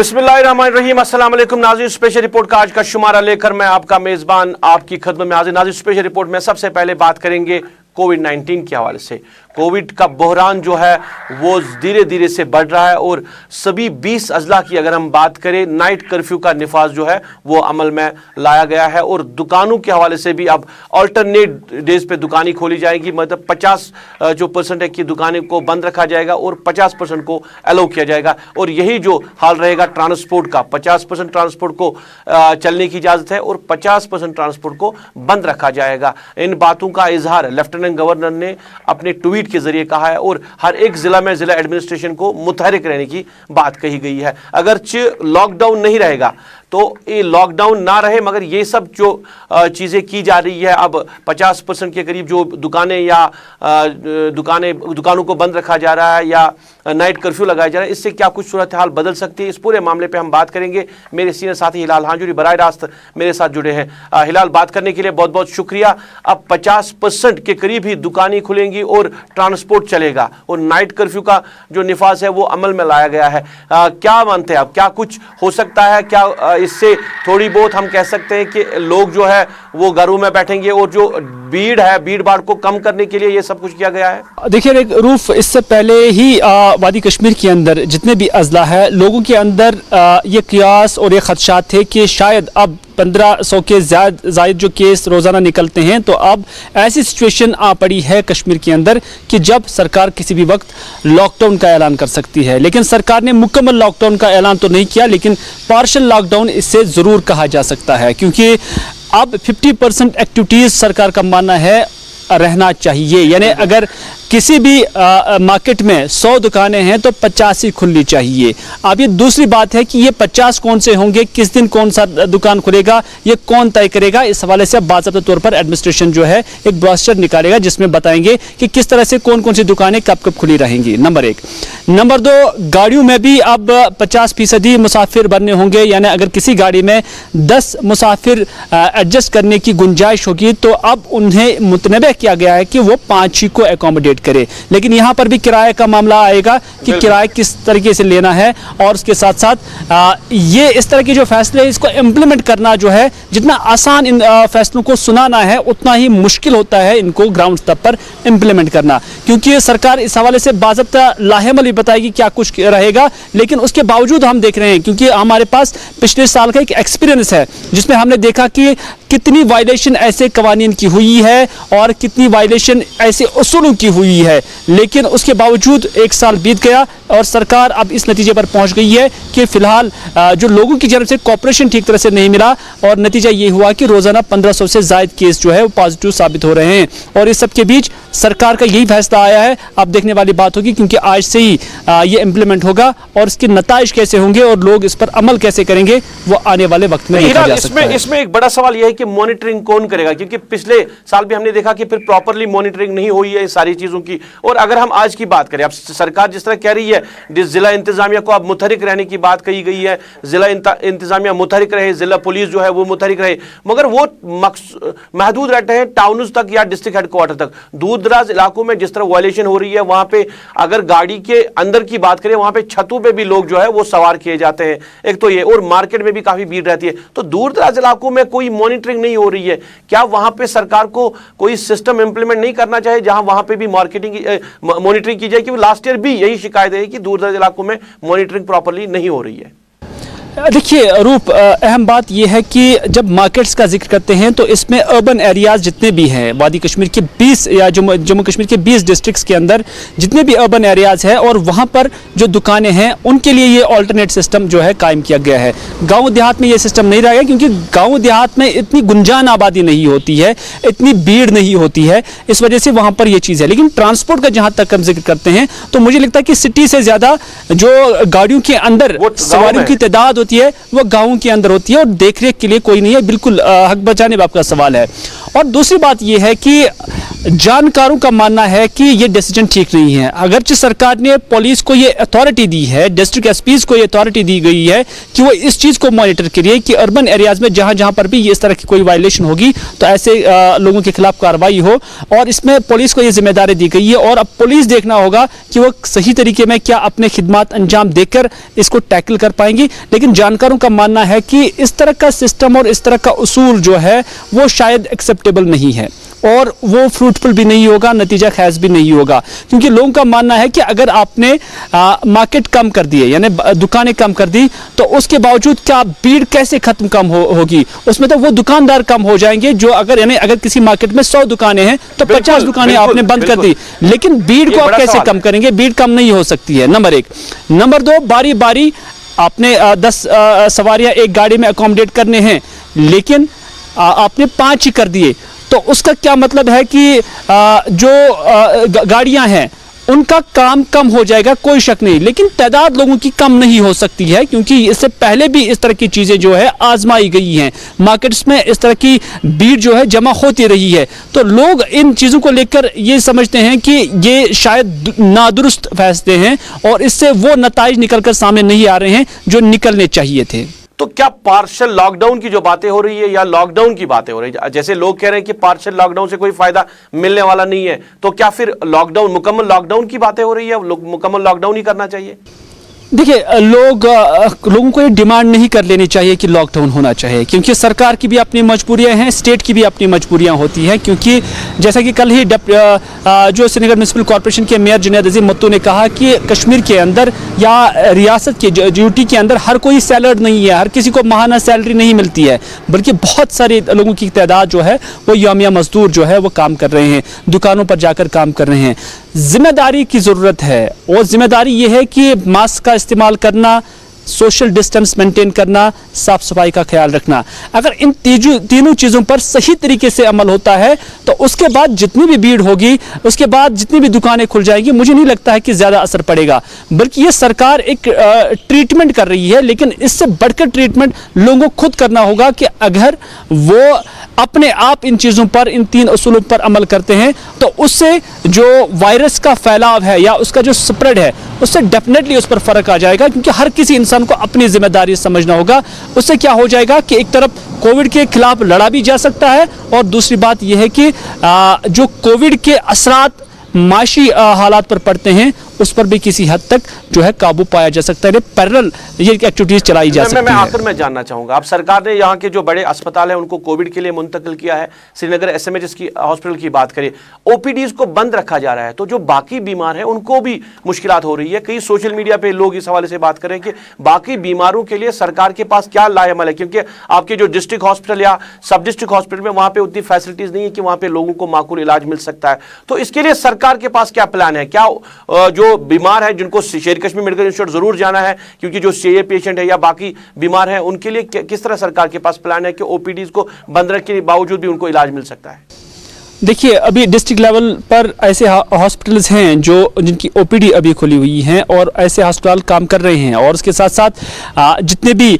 बिस्मिल्लाहिर्रहमानिर्रहीम। अस्सलाम वालेकुम नाज़रीन, स्पेशल रिपोर्ट का आज का शुमारा लेकर मैं आपका मेज़बान आपकी खिदमत में हाजिर। नाज़रीन, स्पेशल रिपोर्ट में सबसे पहले बात करेंगे कोविड-19 के हवाले से। कोविड का बहरान जो है वो धीरे धीरे से बढ़ रहा है और सभी 20 अजला की अगर हम बात करें, नाइट कर्फ्यू का निफाज जो है वो अमल में लाया गया है और दुकानों के हवाले से भी अब अल्टरनेट डेज पे दुकानें खोली जाएगी। मतलब 50% है कि दुकानें को बंद रखा जाएगा और 50% को अलाउ किया जाएगा। और यही जो हाल रहेगा ट्रांसपोर्ट का, 50% ट्रांसपोर्ट को चलने की इजाज़त है और 50% ट्रांसपोर्ट को बंद रखा जाएगा। इन बातों का इजहार लेफ्टिनेंट गवर्नर ने अपने ट्वीट के जरिए कहा है और हर एक जिला में जिला एडमिनिस्ट्रेशन को मुतहरिक रहने की बात कही गई है। अगरचे लॉकडाउन नहीं रहेगा तो ये लॉकडाउन ना रहे, मगर ये सब जो चीज़ें की जा रही है, अब 50% के करीब जो दुकानें या दुकानों को बंद रखा जा रहा है या नाइट कर्फ्यू लगाया जा रहा है, इससे क्या कुछ सूरत हाल बदल सकती है, इस पूरे मामले पे हम बात करेंगे। मेरे सीनियर साथी हिलाल हांजुरी बराह रास्त मेरे साथ जुड़े हैं। हिलाल, बात करने के लिए बहुत बहुत शुक्रिया। अब 50% के करीब ही दुकानें खुलेंगी और ट्रांसपोर्ट चलेगा और नाइट कर्फ्यू का जो निफाज है वो अमल में लाया गया है। क्या मानते हैं आप, क्या कुछ हो सकता है? क्या इससे थोड़ी बहुत हम कह सकते हैं कि लोग जो है वो घरों में बैठेंगे और जो भीड़ है, भीड़ भाड़ को कम करने के लिए ये सब कुछ किया गया है? देखिए रूफ, इससे पहले ही वादी कश्मीर के अंदर जितने भी अजला है, लोगों के अंदर ये कियास और ये खदशात थे कि शायद अब 1500 के ज़ायद जो केस रोज़ाना निकलते हैं, तो अब ऐसी सिचुएशन आ पड़ी है कश्मीर के अंदर कि जब सरकार किसी भी वक्त लॉकडाउन का ऐलान कर सकती है। लेकिन सरकार ने मुकम्मल लॉकडाउन का ऐलान तो नहीं किया, लेकिन पार्शल लॉकडाउन इससे ज़रूर कहा जा सकता है, क्योंकि अब 50% एक्टिविटीज़ सरकार का मानना है रहना चाहिए। यानी अगर किसी भी मार्केट में 100 दुकानें हैं तो 50 ही खुलनी चाहिए। अब ये दूसरी बात है कि ये 50 कौन से होंगे, किस दिन कौन सा दुकान खुलेगा, ये कौन तय करेगा। इस हवाले से अब बाज़ाब्ता तौर पर एडमिनिस्ट्रेशन जो है एक ब्रोशर निकालेगा जिसमें बताएंगे कि किस तरह से कौन कौन सी दुकानें कब कब खुली रहेंगी, नंबर 1। नंबर 2, गाड़ियों में भी अब 50% मुसाफिर बनने होंगे। यानी अगर किसी गाड़ी में 10 मुसाफिर एडजस्ट करने की गुंजाइश होगी तो अब उन्हें मुतनबे किया गया है कि वो 5 ही को एकोमोडेट करे। लेकिन यहाँ पर भी किराए का मामला आएगा कि किराया किस तरीके से लेना है, और उसके साथ साथ ये इस तरह के जो फैसले इसको इम्प्लीमेंट करना जो है, जितना आसान इन फैसलों को सुनाना है उतना ही मुश्किल होता है इनको ग्राउंड स्तर पर इम्प्लीमेंट करना, क्योंकि सरकार इस हवाले से बाज़ाब्ता लाहेमल बताएगी क्या कुछ रहेगा। लेकिन उसके बावजूद हम देख रहे हैं, क्योंकि हमारे पास पिछले साल का एक एक्सपीरियंस है जिसमें हमने देखा कि कितनी वायलेशन ऐसे कवानीन की हुई है और कितनी वायलेशन ऐसे उसूलों की हुई है। लेकिन उसके बावजूद एक साल बीत गया और सरकार अब इस नतीजे पर पहुंच गई है कि फिलहाल जो लोगों की जानब से कॉपरेशन ठीक तरह से नहीं मिला और नतीजा ये हुआ कि रोजाना 1500 से ज़ायद केस जो है वो पॉजिटिव साबित हो रहे हैं। और इस सब के बीच सरकार का यही फैसला आया है। अब देखने वाली बात होगी, क्योंकि आज से ही ये इम्प्लीमेंट होगा और इसके नताइज कैसे होंगे और लोग इस पर अमल कैसे करेंगे वो आने वाले वक्त में देखा जा सकता है। इसमें एक बड़ा सवाल यह है कि मॉनिटरिंग कौन करेगा, क्योंकि पिछले साल भी हमने देखा कि फिर प्रॉपरली मॉनिटरिंग नहीं हुई है सारी चीजों की। और अगर हम आज की बात करें, अब सरकार जिस तरह कह रही है जिला इंतजामिया को अब मुतहरिक रहने की बात कही गई है, जिला इंतजामिया मुतहरिक रहे, जिला पुलिस जो है वो मुतहरिक रहे, मगर वो महदूद रहते हैं टाउन तक या डिस्ट्रिक्ट हेडक्वार्टर तक। दूर दराज इलाकों में जिस तरह वायलेशन हो रही है, वहां पे अगर गाड़ी के अंदर की बात करें, वहां पे छतों पे भी लोग जो है वो सवार किए जाते हैं, एक तो ये, और मार्केट में भी काफी भीड़ रहती है। तो दूर दराज इलाकों में कोई मॉनिटरिंग नहीं हो रही है। क्या वहां पे सरकार को कोई सिस्टम इंप्लीमेंट नहीं करना चाहिए जहां वहां पे भी मॉनिटरिंग की जाए? क्योंकि लास्ट ईयर भी यही शिकायत है कि दूर दराज इलाकों में मॉनिटरिंग प्रॉपर्ली नहीं हो रही है। देखिए रूप, अहम बात यह है कि जब मार्केट्स का जिक्र करते हैं तो इसमें अर्बन एरियाज जितने भी हैं, वादी कश्मीर के 20 या जम्मू कश्मीर के 20 डिस्ट्रिक्ट्स के अंदर जितने भी अर्बन एरियाज हैं और वहाँ पर जो दुकानें हैं उनके लिए ये ऑल्टरनेट सिस्टम जो है कायम किया गया है। गांव देहात में ये सिस्टम नहीं रहेगा, क्योंकि गांव देहात में इतनी गुंजान आबादी नहीं होती है, इतनी भीड़ नहीं होती है, इस वजह से वहाँ पर ये चीज़ है। लेकिन ट्रांसपोर्ट का जहाँ तक हम जिक्र करते हैं तो मुझे लगता है कि सिटी से ज़्यादा जो गाड़ियों के अंदर सवारियों की तादाद होती है वो गाँव के अंदर होती है और देखरेख के लिए कोई नहीं है। बिल्कुल हक बचाने बाप का सवाल है। और दूसरी बात यह है कि जानकारों का मानना है कि ये डिसीजन ठीक नहीं है। अगरचे सरकार ने पुलिस को ये अथॉरिटी दी है, डिस्ट्रिक्ट एसपीज को ये अथॉरिटी दी गई है कि वो इस चीज़ को मॉनिटर करिए कि अर्बन एरियाज में जहां जहां पर भी इस तरह की कोई वायलेशन होगी तो ऐसे लोगों के खिलाफ कार्रवाई हो, और इसमें पुलिस को ये जिम्मेदारी दी गई है। और अब पुलिस देखना होगा कि वो सही तरीके में क्या अपने खिदमात अंजाम देकर इसको टैकल कर पाएंगी। लेकिन जानकारों का मानना है कि इस तरह का सिस्टम और इस तरह का उसूल जो है वो शायद एक्सेप्टेबल नहीं है और वो फ्रूटफुल भी नहीं होगा, नतीजा खैज भी नहीं होगा। क्योंकि लोगों का मानना है कि अगर आपने मार्केट कम कर दिए, यानी दुकानें कम कर दी, तो उसके बावजूद क्या भीड़ कैसे खत्म कम होगी? उसमें तो वो दुकानदार कम हो जाएंगे जो अगर किसी मार्केट में 100 दुकानें हैं तो 50 दुकानें आपने बंद कर दी, लेकिन भीड़ को आप कैसे कम करेंगे? भीड़ कम नहीं हो सकती है, नंबर 1। नंबर 2, बारी बारी आपने 10 सवारियां एक गाड़ी में अकोमोडेट करने हैं, लेकिन आपने 5 ही कर दिए, तो उसका क्या मतलब है कि जो गाड़ियां हैं उनका काम कम हो जाएगा, कोई शक नहीं, लेकिन तादाद लोगों की कम नहीं हो सकती है, क्योंकि इससे पहले भी इस तरह की चीज़ें जो है आजमाई गई हैं। मार्केट्स में इस तरह की भीड़ जो है जमा होती रही है, तो लोग इन चीज़ों को लेकर ये समझते हैं कि ये शायद नादुरुस्त फैसले हैं और इससे वो नताइज निकलकर सामने नहीं आ रहे हैं जो निकलने चाहिए थे। तो क्या पार्शियल लॉकडाउन की जो बातें हो रही है या लॉकडाउन की बातें हो रही है, जैसे लोग कह रहे हैं कि पार्शियल लॉकडाउन से कोई फायदा मिलने वाला नहीं है, तो क्या फिर मुकम्मल लॉकडाउन की बातें हो रही है? मुकम्मल लॉकडाउन ही करना चाहिए? देखिए, लोगों को ये डिमांड नहीं कर लेनी चाहिए कि लॉकडाउन होना चाहिए, क्योंकि सरकार की भी अपनी मजबूरियां हैं, स्टेट की भी अपनी मजबूरियां होती हैं। क्योंकि जैसा कि कल ही जो श्रीनगर म्युनिसिपल कॉर्पोरेशन के मेयर जुनैद अजीम मत्तू ने कहा कि कश्मीर के अंदर या रियासत के ड्यूटी के अंदर हर कोई सैलरी नहीं है, हर किसी को माहाना सैलरी नहीं मिलती है, बल्कि बहुत सारे लोगों की तादाद जो है वो यौमिया मजदूर जो है वो काम कर रहे हैं, दुकानों पर जाकर काम कर रहे हैं। जिम्मेदारी की ज़रूरत है, और जिम्मेदारी ये है कि मास्क का इस्तेमाल करना, सोशल डिस्टेंस मेंटेन करना, साफ सफाई का ख्याल रखना। अगर इन तीनों चीज़ों पर सही तरीके से अमल होता है तो उसके बाद जितनी भी भीड़ होगी, उसके बाद जितनी भी दुकानें खुल जाएंगी, मुझे नहीं लगता है कि ज़्यादा असर पड़ेगा। बल्कि ये सरकार एक ट्रीटमेंट कर रही है, लेकिन इससे बढ़कर ट्रीटमेंट लोगों को खुद करना होगा कि अगर वो अपने आप इन चीज़ों पर, इन 3 उसूलों पर अमल करते हैं तो उससे जो वायरस का फैलाव है या उसका जो स्प्रेड है उससे डेफिनेटली उस पर फ़र्क आ जाएगा। क्योंकि हर किसी इंसान को अपनी जिम्मेदारी समझना होगा। उससे क्या हो जाएगा कि एक तरफ कोविड के खिलाफ लड़ा भी जा सकता है, और दूसरी बात यह है कि जो कोविड के असरात माशी हालात पर पड़ते हैं उस पर भी किसी हद तक जो है काबू पाया जा सकता है। पैरेलल ये एक्टिविटीज चलाई जा सकती है। मैं आखिर में जानना चाहूंगा, अब सरकार ने यहाँ के जो बड़े अस्पताल हैं उनको कोविड के लिए मुंतकिल किया है। श्रीनगर एसएमएच की हॉस्पिटल की बात करें, ओपीडीज को बंद रखा जा रहा है, तो जो बाकी बीमार हैं उनको भी मुश्किलात हो रही है। कई सोशल मीडिया पे लोग इस हवाले से बात कर रहे हैं कि बाकी बीमारों के लिए सरकार के पास क्या लाएअमल है, क्योंकि आपके जो डिस्ट्रिक्ट हॉस्पिटल या सब डिस्ट्रिक्ट हॉस्पिटल में वहां पे उतनी फैसिलिटीज नहीं है कि वहां पे लोगों को माकूल इलाज मिल सकता है। तो इसके लिए सरकार के पास क्या प्लान है? क्या जो बीमार है जिनको शेर कश्मीर मेडिकल इंस्टीट्यूट जरूर जाना है, क्योंकि जो सीए पेशेंट है या बाकी बीमार है, उनके लिए किस तरह सरकार के पास प्लान है कि ओपीडीज को बंद रखने के बावजूद भी उनको इलाज मिल सकता है? देखिए, अभी डिस्ट्रिक्ट लेवल पर ऐसे हॉस्पिटल्स हैं जिनकी ओपीडी अभी खुली हुई हैं और ऐसे अस्पताल काम कर रहे हैं, और उसके साथ साथ जितने भी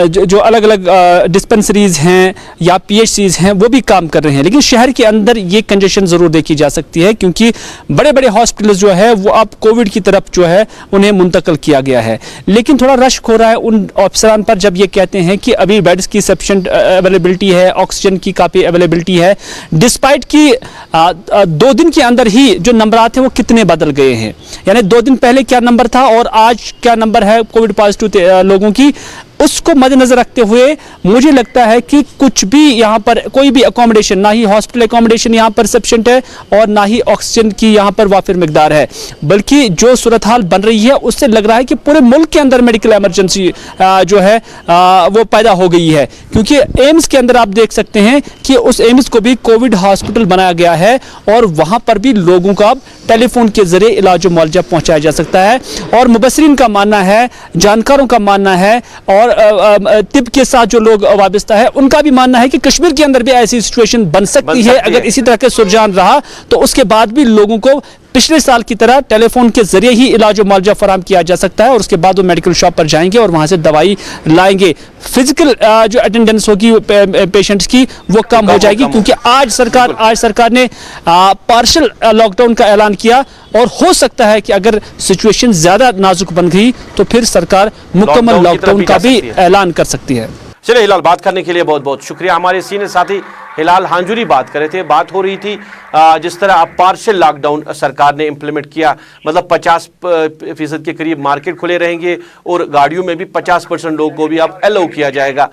जो अलग अलग डिस्पेंसरीज हैं या पीएचसीज हैं वो भी काम कर रहे हैं। लेकिन शहर के अंदर ये कंजेशन ज़रूर देखी जा सकती है, क्योंकि बड़े बड़े हॉस्पिटल्स जो है वो अब कोविड की तरफ जो है उन्हें मुंतकिल किया गया है। लेकिन थोड़ा रश हो रहा है उन अफसरान पर जब ये कहते हैं कि अभी बेड्स की सफिशिएंट अवेलेबिलिटी है, ऑक्सीजन की काफ़ी अवेलेबिलिटी है, डिस्पाइट की 2 दिन के अंदर ही जो नंबरात हैं वो कितने बदल गए हैं। यानी 2 दिन पहले क्या नंबर था और आज क्या नंबर है कोविड पॉजिटिव लोगों की, उसको मद्देनजर रखते हुए मुझे लगता है कि कुछ भी यहाँ पर कोई भी अकोमोडेशन, ना ही हॉस्पिटल अकोमोडेशन यहाँ पर सफिशिएंट है और ना ही ऑक्सीजन की यहाँ पर वाफिर मिकदार है, बल्कि जो सूरत हाल बन रही है उससे लग रहा है कि पूरे मुल्क के अंदर मेडिकल इमरजेंसी जो है वो पैदा हो गई है। क्योंकि एम्स के अंदर आप देख सकते हैं कि उस एम्स को भी कोविड हॉस्पिटल बनाया गया है और वहाँ पर भी लोगों को अब टेलीफोन के जरिए इलाज मुआवजा पहुँचाया जा सकता है। और मुबसरीन का मानना है, जानकारों का मानना है और तिब के साथ जो लोग वाबस्ता है उनका भी मानना है कि कश्मीर के अंदर भी ऐसी सिचुएशन बन सकती है। अगर इसी तरह के सुरजान रहा तो उसके बाद भी लोगों को पिछले साल की तरह टेलीफोन के जरिए ही इलाज और मुआवजा फराहम किया जा सकता है और उसके बाद वो मेडिकल शॉप पर जाएंगे और वहाँ से दवाई लाएंगे। फिजिकल जो अटेंडेंस होगी पेशेंट्स की वो कम हो जाएगी, क्योंकि आज सरकार ने पार्शियल लॉकडाउन का ऐलान किया और हो सकता है कि अगर सिचुएशन ज़्यादा नाजुक बन गई तो फिर सरकार मुकम्मल लॉकडाउन का भी ऐलान कर सकती है। चलिए हिलाल, बात करने के लिए बहुत बहुत शुक्रिया। हमारे सीनियर साथी हिलाल हांजुरी बात कर रहे थे। बात हो रही थी जिस तरह अब पार्शियल लॉकडाउन सरकार ने इंप्लीमेंट किया, मतलब 50% के करीब मार्केट खुले रहेंगे और गाड़ियों में भी 50% लोगों को भी अब अलाउ किया जाएगा।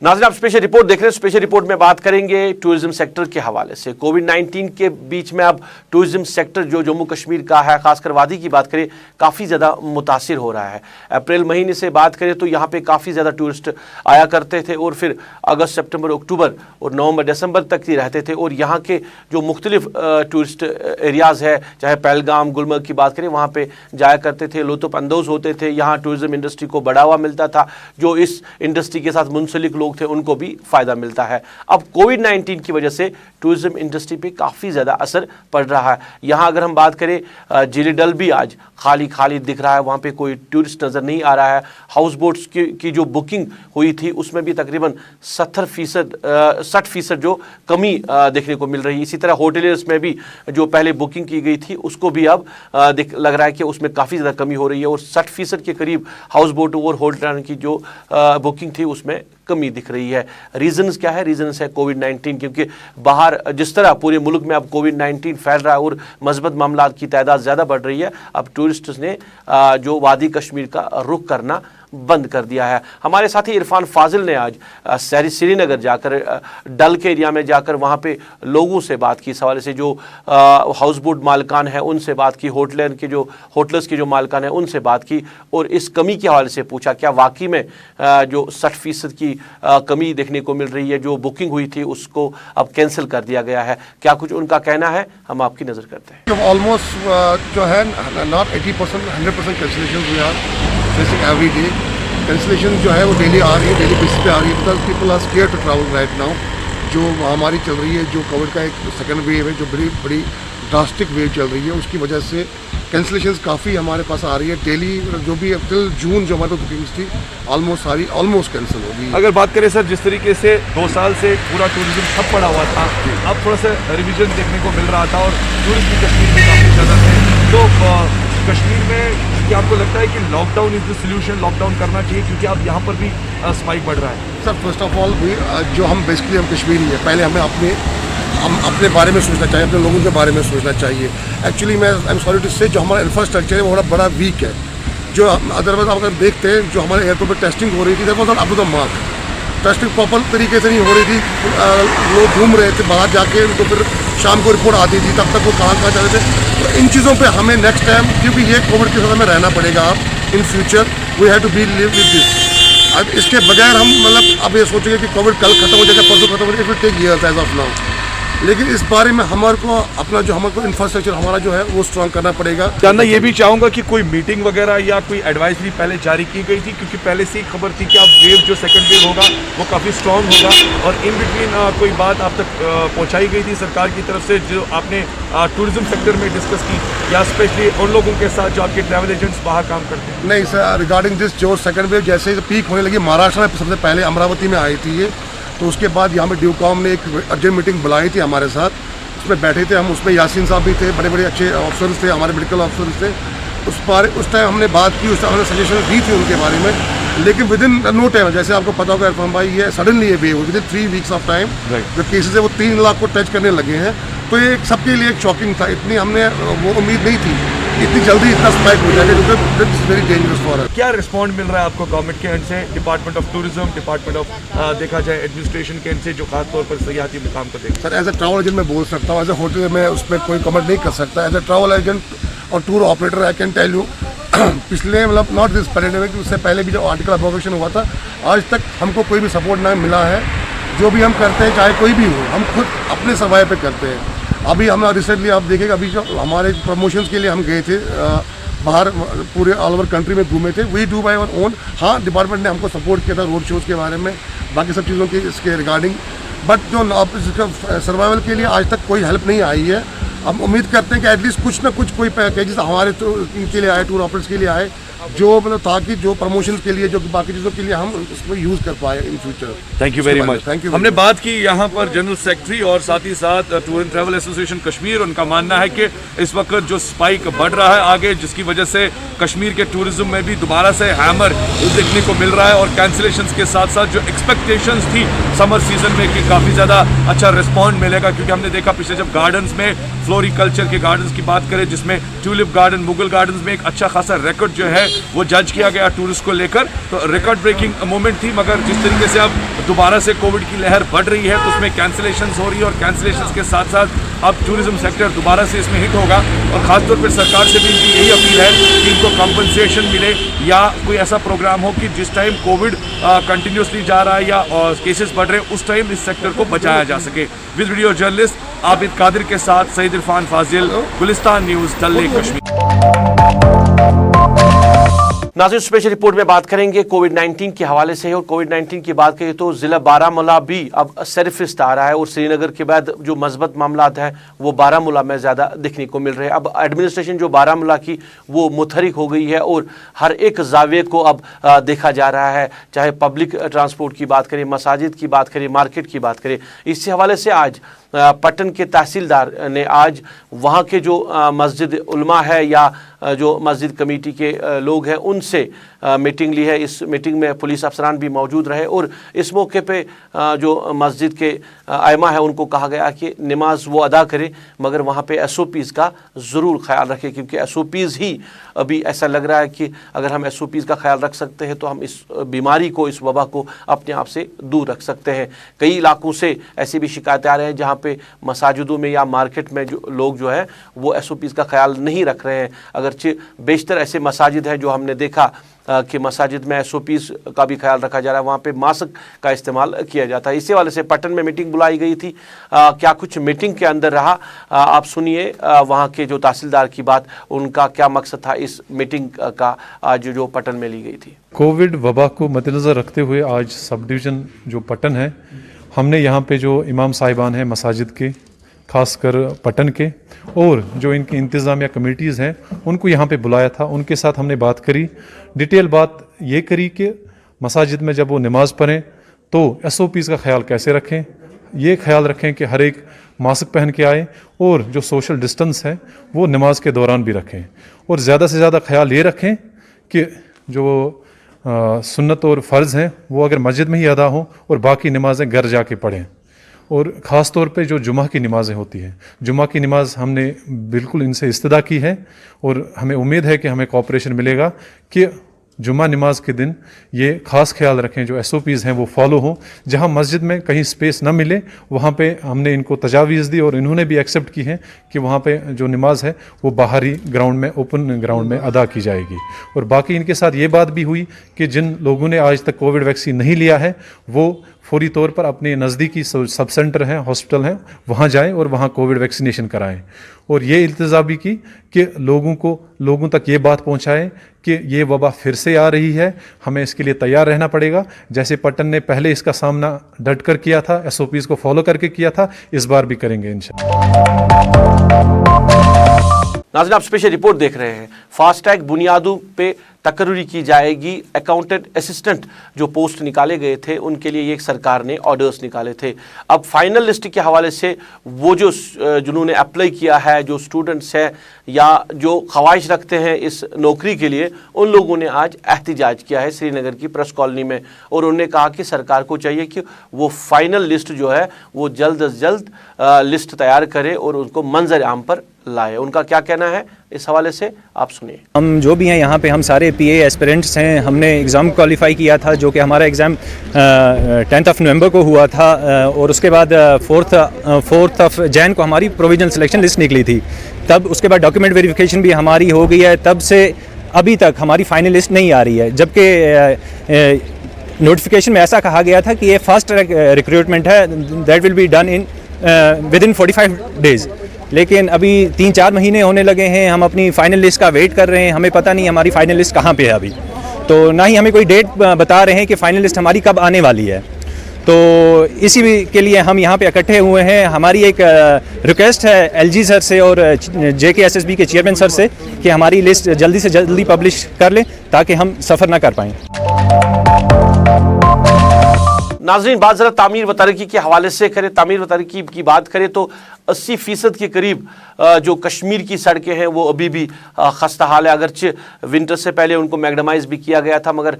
नाज़रीन, आप स्पेशल रिपोर्ट देख रहे हैं। स्पेशल रिपोर्ट में बात करेंगे टूरिज्म सेक्टर के हवाले से। कोविड-19 के बीच में अब टूरिज्म सेक्टर जो जम्मू कश्मीर का है, खासकर वादी की बात करें, काफ़ी ज़्यादा मुतासिर हो रहा है। अप्रैल महीने से बात करें तो यहाँ पे काफ़ी ज़्यादा टूरिस्ट आया करते थे और फिर अगस्त, सितंबर, अक्टूबर और नवंबर, दिसंबर तक ही रहते थे। और यहाँ के जो मुख्तलिफ टूरिस्ट एरियाज़ है, चाहे पहलगाम, गुलमर्ग की बात करें, वहाँ पर जाया करते थे, लुत्फ़ अंदोज़ होते थे। यहाँ टूरिज्म इंडस्ट्री को बढ़ावा मिलता था, जो इस इंडस्ट्री के साथ मुंसलिक लोग थे उनको भी फायदा मिलता है। अब कोविड-19 की वजह से टूरिज्म इंडस्ट्री पे काफ़ी ज़्यादा असर पड़ रहा है। यहाँ अगर हम बात करें, झील डल भी आज खाली दिख रहा है, वहाँ पे कोई टूरिस्ट नज़र नहीं आ रहा है। हाउस बोट्स की जो बुकिंग हुई थी उसमें भी तकरीबन 60% जो कमी देखने को मिल रही है। इसी तरह होटलियर्स में भी जो पहले बुकिंग की गई थी उसको भी अब लग रहा है कि उसमें काफ़ी ज़्यादा कमी हो रही है और 60% के करीब हाउस बोट और होटल की जो बुकिंग थी उसमें कमी दिख रही है। रीजंस क्या है? रीजंस है कोविड-19, क्योंकि बाहर जिस तरह पूरे मुल्क में अब कोविड-19 फैल रहा है और मस्बत मामलात की तादाद ज़्यादा बढ़ रही है, अब टूरिस्ट्स ने जो वादी कश्मीर का रुख करना बंद कर दिया है। हमारे साथी इरफान फाजिल ने आज श्रीनगर जाकर डल के एरिया में जाकर वहाँ पे लोगों से बात की, इस हवाले से जो हाउस बोट मालिकान है उनसे बात की, होटल्स के जो मालिकान है उनसे बात की और इस कमी के हवाले से पूछा क्या वाकई में जो 60% की कमी देखने को मिल रही है, जो बुकिंग हुई थी उसको अब कैंसिल कर दिया गया है। क्या कुछ उनका कहना है, हम आपकी नज़र करते हैं। ऑलमोस्ट जो है not 80%, 100% cancellation we are facing every day. Cancellation जो है वो डेली आ रही है, डेली बेसिस पे आ रही है, because people are scared to travel right now. जो महामारी चल रही है, जो कोविड का एक सेकंड वेव है, जो बड़ी ड्रास्टिक वेव चल रही है, उसकी वजह से कैंसिलेशंस काफ़ी हमारे पास आ रही है। डेली जो भी टिल जून जो हमारे बुकिंग्स थी ऑलमोस्ट कैंसिल हो गई। अगर बात करें सर, जिस तरीके से 2 साल से पूरा टूरिज्म ठप पड़ा हुआ था, अब थोड़ा सा रिविजन देखने को मिल रहा था और टूरिस्ट भी कश्मीर में काफ़ी ज़्यादा थे। तो कश्मीर में क्या आपको लगता है कि lockdown is the solution, lockdown करना चाहिए, क्योंकि अब यहाँ पर भी स्पाइक बढ़ रहा है? सर फर्स्ट ऑफ ऑल जो हम बेसिकली हम कश्मीरी हैं, पहले हमें अपने बारे में सोचना चाहिए, अपने लोगों के बारे में सोचना चाहिए। एक्चुअली मैं आई एम सॉरी टू से जो हमारा इंफ्रास्ट्रक्चर है वो बड़ा वीक है। जो अदरवाइज आप अगर देखते हैं, जो हमारे एयरपोर्ट पर टेस्टिंग हो रही थी, देखो up to the mark testing proper तरीके से नहीं हो रही थी। लोग घूम रहे थे बाहर जाके, उनको फिर शाम को रिपोर्ट आती थी, तब तक वो कहाँ जा रहे थे। तो इन चीज़ों पे हमें नेक्स्ट टाइम, क्योंकि ये कोविड के साथ हमें रहना पड़ेगा, अब in future we have to be live with this. अब इसके बगैर हम मतलब अब ये सोचेंगे कि कोविड कल खत्म हो जाएगा, परसों खत्म हो जाएगा, it will take years as of now. लेकिन इस बारे में हमारे को अपना जो हमारे इंफ्रास्ट्रक्चर हमारा जो है वो स्ट्रॉन्ग करना पड़ेगा। जानना ये भी चाहूँगा कि कोई मीटिंग वगैरह या कोई एडवाइजरी पहले जारी की गई थी, क्योंकि पहले से ही खबर थी कि अब वेव जो सेकंड वेव होगा वो काफ़ी स्ट्रॉन्ग होगा, और इन बिटवीन कोई बात आप तक पहुँचाई गई थी सरकार की तरफ से जो आपने टूरिज्म सेक्टर में डिस्कस की, या स्पेशली उन लोगों के साथ जो आपके ट्रैवल एजेंट्स बाहर काम करते हैं? नहीं सर, रिगार्डिंग दिस जो सेकंड वेव जैसे पीक होने लगी, महाराष्ट्र में सबसे पहले अमरावती में आई थी ये, तो उसके बाद यहाँ पे ड्यूकॉम ने एक अर्जेंट मीटिंग बुलाई थी हमारे साथ, उसमें बैठे थे हम, उसमें यासीन साहब भी थे, बड़े अच्छे ऑफिसर्स थे, हमारे मेडिकल ऑफिसर्स थे। उस टाइम हमने बात की, उस टाइम हमने सजेशन दी थी उनके बारे में, लेकिन विद इन नो टाइम, जैसे आपको पता होगा इरफान भाई, ये सडनली ये wave with in 3 weeks of time जो केसेस है वो 3 लाख को टच करने लगे हैं। तो ये सबके लिए एक शॉकिंग था, इतनी हमने वो उम्मीद नहीं थी इतनी जल्दी इतना स्पाइक हो जाएगा, जो कि it's very dangerous for us. क्या रिस्पॉन्ड मिल रहा है आपको गवर्नमेंट के एंड से, department of tourism, department of देखा जाए एडमिनिस्ट्रेशन के एंड से, जो खासतौर पर सयाहती मुकाम को देखते? Sir as a travel agent मैं बोल सकता हूँ, एज ए होटल में उसमें कोई कमेंट नहीं कर सकता। एज ए ट्रैवल एजेंट और tour operator I can tell you, पिछले मतलब नॉट दिस पैंडेमिक, उससे पहले भी जो आर्टिकल अबॉर्गेशन हुआ था, आज तक हमको कोई भी सपोर्ट ना मिला है। जो भी हम करते हैं, चाहे कोई भी हो, हम खुद अपने सर्वाइव पे करते हैं। अभी हम रिसेंटली आप देखेंगे, अभी जो हमारे प्रमोशंस के लिए हम गए थे बाहर, पूरे ऑल ओवर कंट्री में घूमे थे, we do by our own. हाँ, डिपार्टमेंट ने हमको सपोर्ट किया था रोड शोज़ के बारे में, बाकी सब चीज़ों के इसके रिगार्डिंग, बट जो सर्वाइवल के लिए आज तक कोई हेल्प नहीं आई है। हम उम्मीद करते हैं कि एटलीस्ट कुछ ना कुछ कोई पैकेजेस हमारे इनके लिए आए, टूर ऑपरेटर्स के लिए आए, जो मतलब ताकि जो प्रमोशन के लिए, जो बाकी चीज़ों के लिए हम उसमें यूज़ कर पाए in future. Thank you very much. Thank you. हमने बात की यहाँ पर जनरल सेक्रेटरी और साथ ही साथ tour and travel association Kashmir, उनका मानना है कि इस वक्त जो स्पाइक बढ़ रहा है आगे, जिसकी वजह से कश्मीर के टूरिज्म में भी दोबारा से हैमर देखने को मिल रहा है, और कैंसिलेशंस के साथ साथ जो एक्सपेक्टेशंस थी समर सीजन में कि काफ़ी ज़्यादा अच्छा रिस्पॉन्ड मिलेगा, क्योंकि हमने देखा पिछले जब गार्डन्स में फ्लोरिकल्चर के गार्डन्स की बात करें, जिसमें ट्यूलिप गार्डन, मुगल गार्डन्स में एक अच्छा खासा रिकॉर्ड जो है वो जज किया गया टूरिस्ट को लेकर, तो रिकॉर्ड ब्रेकिंग मोमेंट थी। मगर जिस तरीके से अब दोबारा से कोविड की लहर बढ़ रही है, तो उसमें कैंसिलेशंस हो रही है, और कैंसिलेशंस के साथ साथ अब टूरिज्म सेक्टर दोबारा से इसमें हिट होगा, और ख़ासतौर पर सरकार से भी इनकी यही अपील है कि इनको कंपनसेशन मिले, या कोई ऐसा प्रोग्राम हो कि जिस टाइम कोविड कंटिन्यूसली जा रहा है या केसेस बढ़ रहे हैं, उस टाइम इस सेक्टर को बचाया जा सके। With video journalist Abid Qadir के साथ सईद इरफान फाजिल, गुलिस्तान न्यूज़, डल लेक, कश्मीर। नाज़रीन, स्पेशल रिपोर्ट में बात करेंगे कोविड-19 के हवाले से, और कोविड-19 की बात करें तो ज़िला बारामूला भी अब सरफिस्त आ रहा है, और श्रीनगर के बाद जो मस्बत मामलात हैं वो बारामूला में ज़्यादा देखने को मिल रहे हैं। अब एडमिनिस्ट्रेशन जो बारामूला की वो मुतहरिक हो गई है, और हर एक ज़ाविये को अब देखा जा रहा है, चाहे पब्लिक ट्रांसपोर्ट की बात करें, मसाजिद की बात करें, मार्केट की बात करें। इसी हवाले से आज पटन के तहसीलदार ने आज वहाँ के जो मस्जिद उलमा है या जो मस्जिद कमेटी के लोग हैं उनसे मीटिंग ली है। इस मीटिंग में पुलिस अफसरान भी मौजूद रहे, और इस मौके पे जो मस्जिद के आइमा है उनको कहा गया कि नमाज वो अदा करें, मगर वहाँ पे SOPs का ज़रूर ख्याल रखें, क्योंकि SOPs ही अभी ऐसा लग रहा है कि अगर हम SOPs का ख्याल रख सकते हैं तो हम इस बीमारी को, इस वबा को अपने आप से दूर रख सकते हैं। कई इलाकों से ऐसी भी शिकायतें आ रही हैं जहाँ पे मसाजिदों में या मार्केट में जो लोग जो है वो SOPs का ख्याल नहीं रख रहे हैं, अगरचे बेशतर ऐसे मसाजिद हैं जो हमने देखा कि मसाजिद में SOPs का भी ख्याल रखा जा रहा है, वहाँ पे मास्क का इस्तेमाल किया जाता है। इसी वाले से पटन में मीटिंग बुलाई गई थी। क्या कुछ मीटिंग के अंदर रहा, आप सुनिए वहाँ के जो तहसीलदार की बात, उनका क्या मकसद था इस मीटिंग का आज जो पटन में ली गई थी। कोविड वबा को मद्देनज़र रखते हुए आज सब डिवीज़न जो पटन है, हमने यहाँ पे जो इमाम साहिबान हैं मसाजिद के, खासकर पटन के, और जो इनकी इंतज़ामिया कमेटीज़ हैं उनको यहाँ पे बुलाया था। उनके साथ हमने बात करी, डिटेल बात ये करी कि मसाजिद में जब वो नमाज़ पढ़ें तो SOPs का ख्याल कैसे रखें, ये ख्याल रखें कि हर एक मास्क पहन के आए, और जो सोशल डिस्टेंस है वो नमाज के दौरान भी रखें, और ज़्यादा से ज़्यादा ख्याल ये रखें कि जो सुन्नत और फ़र्ज़ हैं वो अगर मस्जिद में ही अदा हों, और बाकी नमाज़ें घर जाके पढ़ें। और ख़ास तौर पे जो जुमा की नमाज़ें होती हैं, जुमा की नमाज़ हमने बिल्कुल इनसे इस्तदा की है, और हमें उम्मीद है कि हमें कोऑपरेशन मिलेगा कि जुमा नमाज के दिन ये ख़ास ख्याल रखें, जो SOPs हैं वो फॉलो हों। जहाँ मस्जिद में कहीं स्पेस ना मिले वहाँ पे हमने इनको तजावीज़ दी, और इन्होंने भी एक्सेप्ट की है कि वहाँ पे जो नमाज है वो बाहरी ग्राउंड में, ओपन ग्राउंड में अदा की जाएगी। और बाकी इनके साथ ये बात भी हुई कि जिन लोगों ने आज तक कोविड वैक्सीन नहीं लिया है वो फौरी तौर पर अपने नज़दीकी सब सेंटर हैं, हॉस्पिटल हैं, वहाँ जाएं और वहाँ कोविड वैक्सीनेशन कराएं। और ये इल्तिजा भी की कि लोगों तक ये बात पहुँचाएं कि ये वबा फिर से आ रही है, हमें इसके लिए तैयार रहना पड़ेगा। जैसे पटन ने पहले इसका सामना डट कर किया था, SOPs को फॉलो करके किया था, इस बार भी करेंगे इंशाअल्लाह। नाज़रीन, आप स्पेशल रिपोर्ट देख रहे हैं। फास्टैग बुनियादों पे तकर्री की जाएगी। अकाउंटेंट असिस्टेंट जो पोस्ट निकाले गए थे उनके लिए ये सरकार ने ऑर्डर्स निकाले थे। अब फाइनल लिस्ट के हवाले से वो जो जिन्होंने अप्लाई किया है, जो स्टूडेंट्स हैं या जो ख्वाहिश रखते हैं इस नौकरी के लिए, उन लोगों ने आज एहतिजाज किया है श्रीनगर की प्रेस कॉलोनी में, और उन्होंने कहा कि सरकार को चाहिए कि वो फाइनल लिस्ट जो है वो जल्द अज जल्द लिस्ट तैयार करे और उनको मंजर आम पर लाए। उनका क्या कहना है इस हवाले से आप सुनिए। हम जो भी हैं यहाँ पे, हम सारे PA एस्पिरेंट्स हैं। हमने एग्ज़ाम क्वालिफाई किया था, जो कि हमारा एग्ज़ाम 10 नवंबर को हुआ था, और उसके बाद 4 जैन को हमारी प्रोविजनल सिलेक्शन लिस्ट निकली थी। तब उसके बाद डॉक्यूमेंट वेरिफिकेशन भी हमारी हो गई है। तब से अभी तक हमारी फाइनल लिस्ट नहीं आ रही है, जबकि नोटिफिकेशन में ऐसा कहा गया था कि ये फर्स्ट रिक्रूटमेंट है, that will be done in within 45 days. लेकिन अभी 3-4 महीने होने लगे हैं, हम अपनी फाइनल लिस्ट का वेट कर रहे हैं। हमें पता नहीं हमारी फाइनल लिस्ट कहाँ पे है अभी, तो ना ही हमें कोई डेट बता रहे हैं कि फाइनल लिस्ट हमारी कब आने वाली है। تو اسی کے لیے ہم یہاں پہ اکٹھے ہوئے ہیں. ہماری ایک ریکویسٹ ہے LG سر سے اور JKSSB کے چیئرمین سر سے کہ ہماری لسٹ جلدی سے جلدی پبلش کر لیں تاکہ ہم سفر نہ کر پائیں. ناظرین بات ذرا تعمیر و ترقی کے حوالے سے کریں. تعمیر و ترقی کی بات کریں تو 80% کے قریب جو کشمیر کی سڑکیں ہیں وہ ابھی بھی خستہ حال ہے. اگرچہ ونٹر سے پہلے ان کو میگڈمائز بھی کیا گیا تھا مگر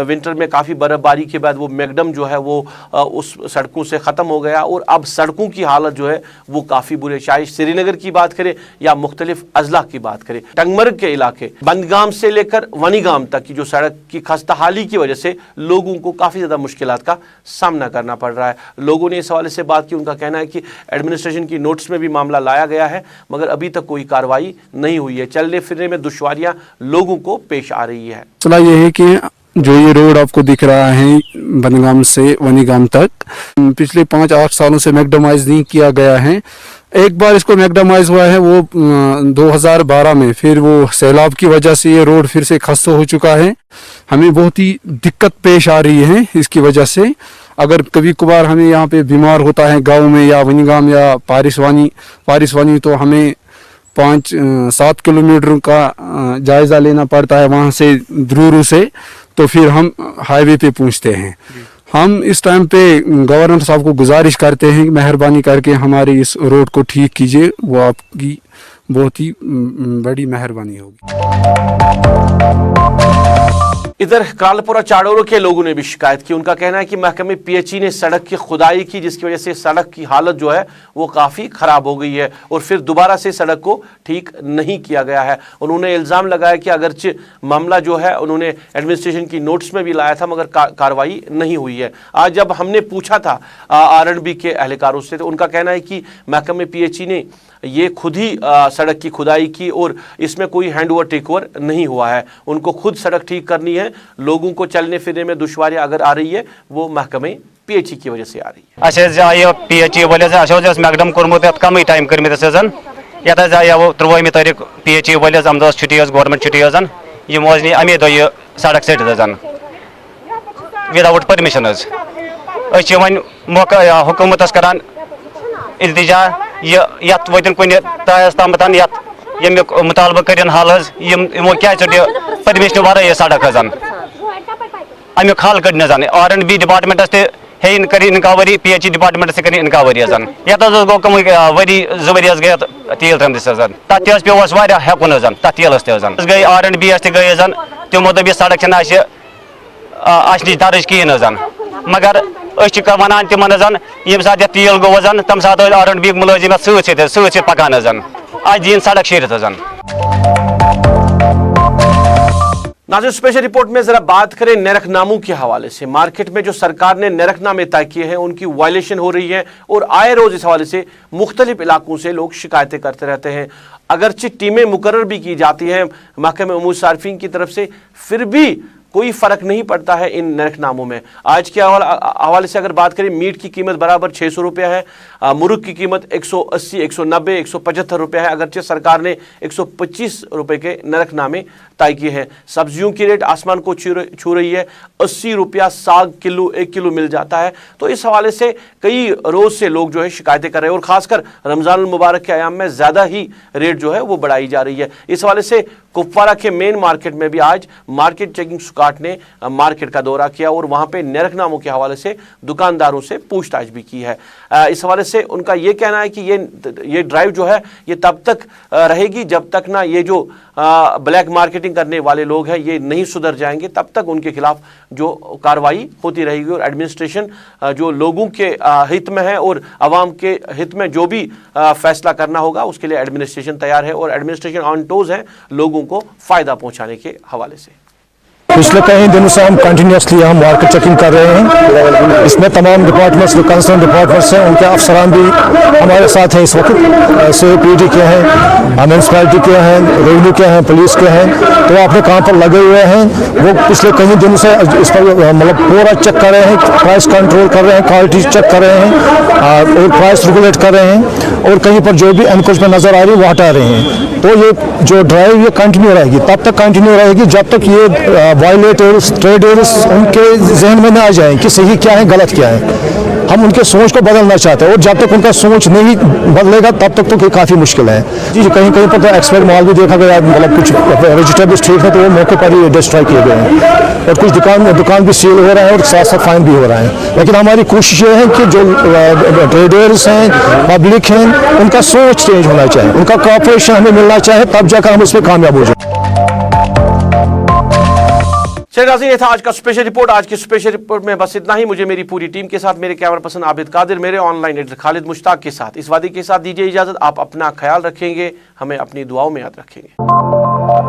ونٹر میں کافی برف باری کے بعد وہ میگڈم جو ہے وہ اس سڑکوں سے ختم ہو گیا اور اب سڑکوں کی حالت جو ہے وہ کافی برے. چاہے سری نگر کی بات کریں یا مختلف اضلاع کی بات کریں, ٹنگمرگ کے علاقے بندگام سے لے کر ونی گام تک کی جو سڑک کی خستہ حالی کی وجہ سے لوگوں کو کافی زیادہ مشکلات کا سامنا کرنا پڑ رہا ہے. لوگوں نے اس حوالے سے بات کی. ان کا کہنا ہے کہ ایڈمنسٹریشن کی نوٹس میں بھی معاملہ لایا گیا ہے مگر ابھی تک کوئی کارروائی نہیں ہوئی ہے. چلنے پھرنے میں دشواریاں لوگوں کو پیش آ رہی ہے. مسئلہ یہ ہے کہ جو یہ روڈ آپ کو دکھ رہا ہے بندگام سے ونی گام تک پچھلے 5-8 سالوں سے میگڈمائز نہیں کیا گیا ہے. ایک بار اس کو میگڈمائز ہوا ہے وہ 2012 میں, پھر وہ سیلاب کی وجہ سے یہ روڈ پھر سے خستہ ہو چکا ہے. ہمیں بہت ہی دقت پیش آ رہی ہے اس کی وجہ سے. اگر کبھی کبھار ہمیں یہاں پہ بیمار ہوتا ہے گاؤں میں یا ونی گام یا پارسوانی تو ہمیں 5-7 کلومیٹر کا جائزہ لینا پڑتا ہے وہاں سے درورو سے, تو پھر ہم ہائی وے پہ پہنچتے ہیں. ہم اس ٹائم پہ گورنر صاحب کو گزارش کرتے ہیں کہ مہربانی کر کے ہماری اس روڈ کو ٹھیک کیجیے, وہ آپ کی بہت ہی بڑی مہربانی ہوگی. ادھر کرالپورہ چاڑورو کے لوگوں نے بھی شکایت کی. ان کا کہنا ہے کہ محکمہ PHE نے سڑک کی کھدائی کی جس کی وجہ سے سڑک کی حالت جو ہے وہ کافی خراب ہو گئی ہے اور پھر دوبارہ سے سڑک کو ٹھیک نہیں کیا گیا ہے. انہوں نے الزام لگایا کہ اگرچہ معاملہ جو ہے انہوں نے ایڈمنسٹریشن کی نوٹس میں بھی لایا تھا مگر کارروائی نہیں ہوئی ہے. آج جب ہم نے پوچھا تھا R&B کے اہلکاروں سے تو ان کا کہنا ہے کہ محکمہ PHE نے یہ خود ہی سڑک کی کھدائی کی اور اس میں کوئی ہینڈ اوور ٹیک اوور نہیں ہوا ہے. ان کو خود سڑک ٹھیک کرنی ہے. لوگوں کو چلنے پھرنے میں دشواریاں اگر آ رہی ہے وہ محکمہ PHE کی وجہ سے آ رہی ہے. PHE والے میگڈم کورمت کم ٹائم کرمت یت آو 23 تاریخ PHE والے ام دہ چھٹی گورنمنٹ چھٹی یم امے دہ یہ سڑک ژٹِتھ وداؤٹ پرمشن ون موقع حکومتس کران التجا یت وتن کن تاس تام یمیک مطالبہ کرن حل یمو کیا ژٹ پرمشن ورٲے یہ سڑک امیک حل کڑ R&B ڈپارٹمنٹس تہ کر انکوائری PHE ڈپارٹمنٹس کر انکوائری یت گو کم ؤری 2 ؤری گٔے تیل ترٛٲمتِس تتھ تہ پیو اسہِ واریاہ ہیکُن تتھ تیلس تہ گٔے R&B یس تہ گٔے تمو دوٚپ یہِ سڑک چھنہٕ اَسہِ نِش درٕج کِہیٖنۍ مگر أسۍ چھِ ونان تمن ییٚمہِ ساتہٕ یتھ تیل گوٚو تمہِ ساتہٕ ٲسۍ R&B یِکۍ مُلٲزِم یتھ سۭتۍ سۭتۍ پکان اَسہِ دِیِن سڑک شیٖرِتھ ناظرین اسپیشل رپورٹ میں ذرا بات کریں نرخ ناموں کے حوالے سے. مارکیٹ میں جو سرکار نے نرخ نامے طے کیے ہیں ان کی وائلیشن ہو رہی ہے اور آئے روز اس حوالے سے مختلف علاقوں سے لوگ شکایتیں کرتے رہتے ہیں. اگرچہ ٹیمیں مقرر بھی کی جاتی ہیں محکمہ امور صارفین کی طرف سے پھر بھی کوئی فرق نہیں پڑتا ہے ان نرخ ناموں میں. آج کے حوالے سے اگر بات کریں میٹ کی قیمت برابر 600 روپیہ ہے, مرغ کی قیمت 180, 190, 175 روپیہ ہے. اگرچہ سرکار نے 125 روپے کے نرخ نامے طے کیے ہیں. سبزیوں کی ریٹ آسمان کو چھو رہی ہے. 80 روپیہ ساگ کلو 1 کلو مل جاتا ہے. تو اس حوالے سے کئی روز سے لوگ جو ہے شکایتیں کر رہے ہیں اور خاص کر رمضان المبارک کے ایام میں زیادہ ہی ریٹ جو ہے وہ بڑھائی جا رہی ہے. اس حوالے سے کپوارہ کے مین مارکیٹ میں بھی آج مارکیٹ چیکنگ سکواڈ نے مارکیٹ کا دورہ کیا اور وہاں پہ نرخ ناموں کے حوالے سے دکانداروں سے پوچھ تاچھ بھی کی ہے. اس حوالے سے ان کا یہ کہنا ہے کہ یہ ڈرائیو جو ہے یہ تب تک رہے گی جب تک نہ یہ جو بلیک مارکیٹنگ کرنے والے لوگ ہیں یہ نہیں سدھر جائیں گے, تب تک ان کے خلاف جو کارروائی ہوتی رہے گی. اور ایڈمنسٹریشن جو لوگوں کے ہت میں ہے اور عوام کے ہت میں جو بھی فیصلہ کرنا ہوگا اس کے لیے ایڈمنسٹریشن تیار ہے اور ایڈمنسٹریشن آن ٹوز ہے لوگوں کو فائدہ پہنچانے کے حوالے سے. پچھلے کئی دنوں سے ہم کنٹینیوسلی ہم مارکیٹ چیکنگ کر رہے ہیں. اس میں تمام ڈپارٹمنٹس جو کنسرن ڈپارٹمنٹس ہیں ان کے افسران بھی ہمارے ساتھ ہیں اس وقت. CPD کے ہیں, میونسپلٹی کے ہیں, ریونیو کے ہیں, پولیس کے ہیں, تو اپنے کام پر لگے ہوئے ہیں. وہ پچھلے کئی دنوں سے اس پر مطلب پورا چیک کر رہے ہیں, پرائس کنٹرول کر رہے ہیں, کوالٹی چیک کر رہے ہیں اور پرائس ریگولیٹ کر رہے ہیں اور کہیں پر جو بھی انکروچمنٹ نظر آ رہی ہے وہ ہٹا رہے ہیں. तो ये जो ड्राइव ये कंटिन्यू रहेगी, तब तक कंटिन्यू रहेगी जब तक ये वायलेटर्स, ट्रेडर्स उनके जहन में ना आ जाएं कि सही क्या है गलत क्या है। हम उनके सोच को बदलना चाहते हैं और जब तक उनका सोच नहीं बदलेगा तब तक तो काफ़ी मुश्किल है जी। कहीं कहीं पर तो एक्सपायर माल भी देखा गया, मतलब कुछ वेजिटेबल्स ठीक है तो वो मौके पर ही डिस्ट्रॉय किए गए हैं और कुछ दुकान भी सील हो रहा है और साथ साथ फाइन भी हो रहा है। लेकिन हमारी कोशिश ये है कि जो ट्रेडर्स हैं, पब्लिक हैं, उनका सोच चेंज होना चाहिए, उनका कॉपरेशन हमें मिलना चाहिए, तब जाकर हम उसमें कामयाब हो जाए। चलिए नाज़रीन, ये था आज का स्पेशल रिपोर्ट। आज की स्पेशल रिपोर्ट में बस इतना ही। मुझे मेरी पूरी टीम के साथ, मेरे कैमरा पर्सन आबिद कादिर, मेरे ऑनलाइन एडिटर खालिद मुश्ताक के साथ इस वादे के साथ दीजिए इजाजत। आप अपना ख्याल रखेंगे, हमें अपनी दुआओं में याद रखेंगे।